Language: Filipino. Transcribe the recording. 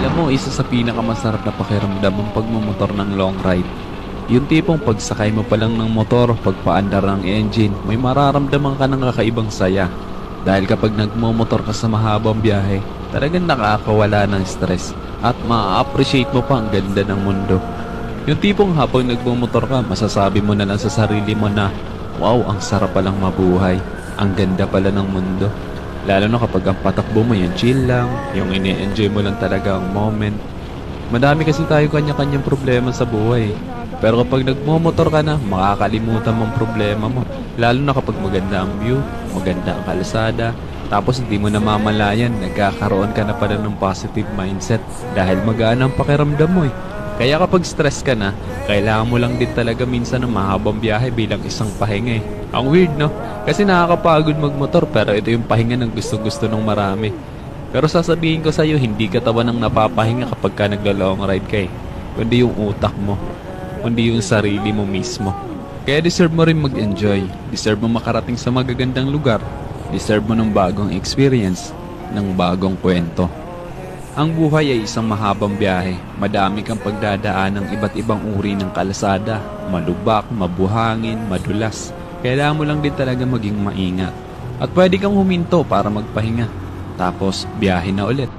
Alam mo, isa sa pinakamasarap na pakiramdam ang pagmumotor ng long ride. Yung tipong pagsakay mo pa lang ng motor, pagpaandar ng engine, may mararamdaman ka ng kakaibang saya. Dahil kapag nagmumotor ka sa mahabang biyahe, talagang nakakawala ng stress at ma-appreciate mo pa ang ganda ng mundo. Yung tipong habang nagmumotor ka, masasabi mo na lang sa sarili mo na, wow, ang sarap palang mabuhay. Ang ganda pala ng mundo. Lalo na kapag ang patakbo mo yung chill lang, yung ini-enjoy mo lang talaga ang moment. Madami kasi tayo kanya-kanyang problema sa buhay. Pero kapag nagmumotor ka na, makakalimutan mong problema mo. Lalo na kapag maganda ang view, maganda ang kalsada, tapos hindi mo namamalayan, nagkakaroon ka na pala ng positive mindset dahil magaan ang pakiramdam mo eh. Kaya kapag stress ka na, kailangan mo lang din talaga minsan ng mahabang biyahe bilang isang pahinga eh. Ang weird no? Kasi nakakapagod magmotor pero ito yung pahinga ng gusto-gusto ng marami. Pero sasabihin ko sa'yo, hindi ka tawa ng napapahinga kapag ka nagla-long ride ka eh. Kundi yung utak mo, kundi yung sarili mo mismo. Kaya deserve mo rin mag-enjoy. Deserve mo makarating sa magagandang lugar. Deserve mo ng bagong experience, ng bagong kwento. Ang buhay ay isang mahabang biyahe. Madami kang pagdadaan ng iba't ibang uri ng kalsada. Malubak, mabuhangin, madulas. Kailangan mo lang din talaga maging maingat. At pwede kang huminto para magpahinga. Tapos, biyahe na ulit.